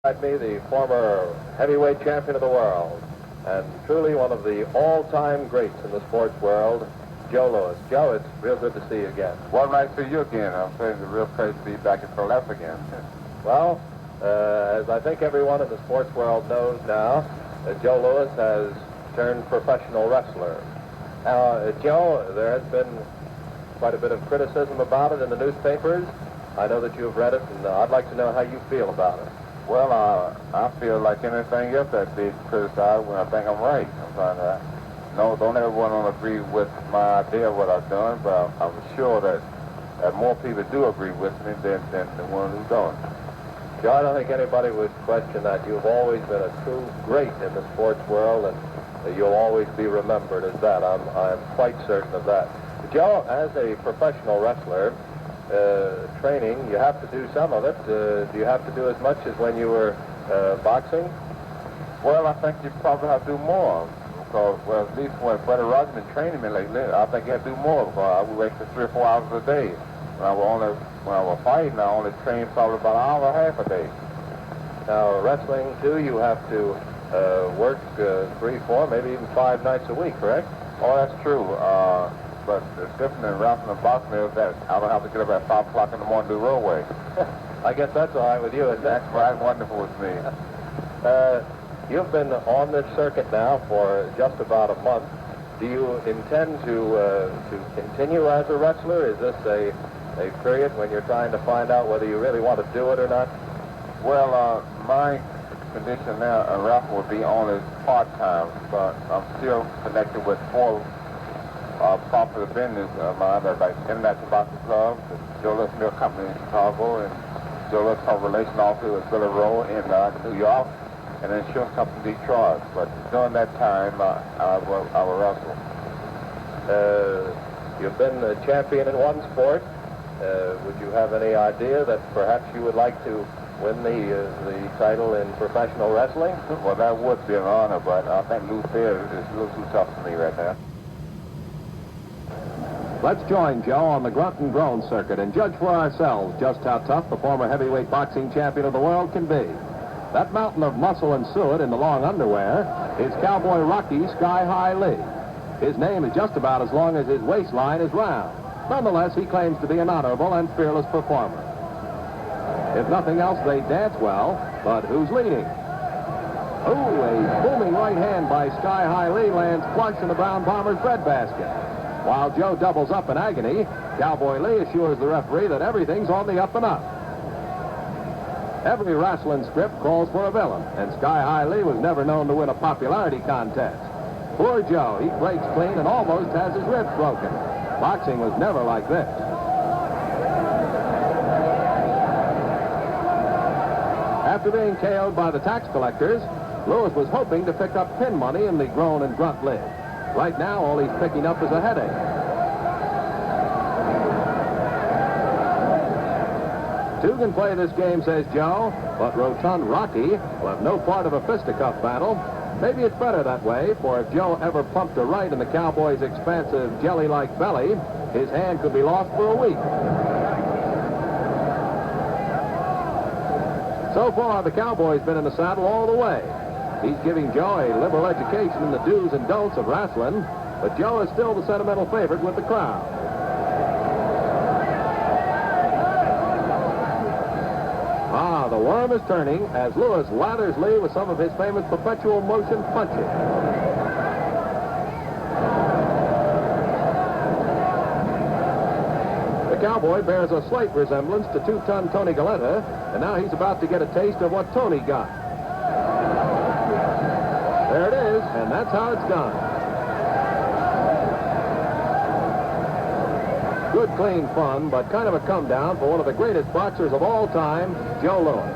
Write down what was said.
Beside me, the former heavyweight champion of the world, and truly one of the all-time greats in the sports world, Joe Louis. Joe, it's real good to see you again. Well, nice to see you again. I'm saying it's a real pleasure to be back in Pro Left again. Well, as I think everyone in the sports world knows now, Joe Louis has turned professional wrestler. Now, Joe, there has been quite a bit of criticism about it in the newspapers. I know that you've read it, and I'd like to know how you feel about it. Well, I feel like anything else that's being criticized when I think I'm right. I'm trying to, no, don't everyone agree with my idea of what I've done, but I'm sure that more people do agree with me than the ones who don't. Joe, I don't think anybody would question that. You've always been a true great in the sports world, and you'll always be remembered as that. I'm quite certain of that. Joe, as a professional wrestler, training, you have to do some of it. Do you have to do as much as when you were boxing? Well, I think you probably have to do more. Because, well, at least when Freddie Rogers been training me lately, I think you have to do more. Because I would wait for 3 or 4 hours a day. When I was fighting, I only trained probably about an hour and a half a day. Now, wrestling, too, you have to work 3, 4, maybe even 5 nights a week, correct? Oh, that's true. But it's different than wrestling and boxing is that I don't have to get up at 5 o'clock in the morning to do roadway. I guess that's all right with you, isn't it? That's right, wonderful with me. You've been on this circuit now for just about a month. Do you intend to continue as a wrestler? Is this a period when you're trying to find out whether you really want to do it or not? Well, my condition now in wrestling would be only part-time, but I'm still connected with 4 popular venues of mine, like International Boxing Club, the Joe Louis Milk Company in Chicago, and Joe Louis Public Relations Officer with Billy Rowe in New York, and an insurance company in Detroit. But during that time, I will wrestle. You've been a champion in one sport. Would you have any idea that perhaps you would like to win the title in professional wrestling? Well, that would be an honor, but I think Lou Fair is a little too tough for me right now. Let's join Joe on the grunt and groan circuit and judge for ourselves just how tough the former heavyweight boxing champion of the world can be. That mountain of muscle and suet in the long underwear is Cowboy Rocky Sky High Lee. His name is just about as long as his waistline is round. Nonetheless, he claims to be an honorable and fearless performer. If nothing else, they dance well, but who's leading? Ooh, a booming right hand by Sky High Lee lands flush in the Brown Bombers' breadbasket. While Joe doubles up in agony, Cowboy Lee assures the referee that everything's on the up and up. Every wrestling script calls for a villain, and Sky High Lee was never known to win a popularity contest. Poor Joe, he breaks clean and almost has his ribs broken. Boxing was never like this. After being KO'd by the tax collectors, Louis was hoping to pick up pin money in the groan and grunt league. Right now, all he's picking up is a headache. Two can play this game, says Joe, but rotund Rocky will have no part of a fisticuff battle. Maybe it's better that way, for if Joe ever pumped a right in the Cowboy's expansive jelly-like belly, his hand could be lost for a week. So far, the Cowboy's been in the saddle all the way. He's giving Joe a liberal education in the do's and don'ts of wrestling, but Joe is still the sentimental favorite with the crowd. The worm is turning as Louis lathers Lee with some of his famous perpetual motion punches. The Cowboy bears a slight resemblance to 2-ton Tony Galetta, and now he's about to get a taste of what Tony got. There it is, and that's how it's done. Good, clean fun, but kind of a come-down for one of the greatest boxers of all time, Joe Louis.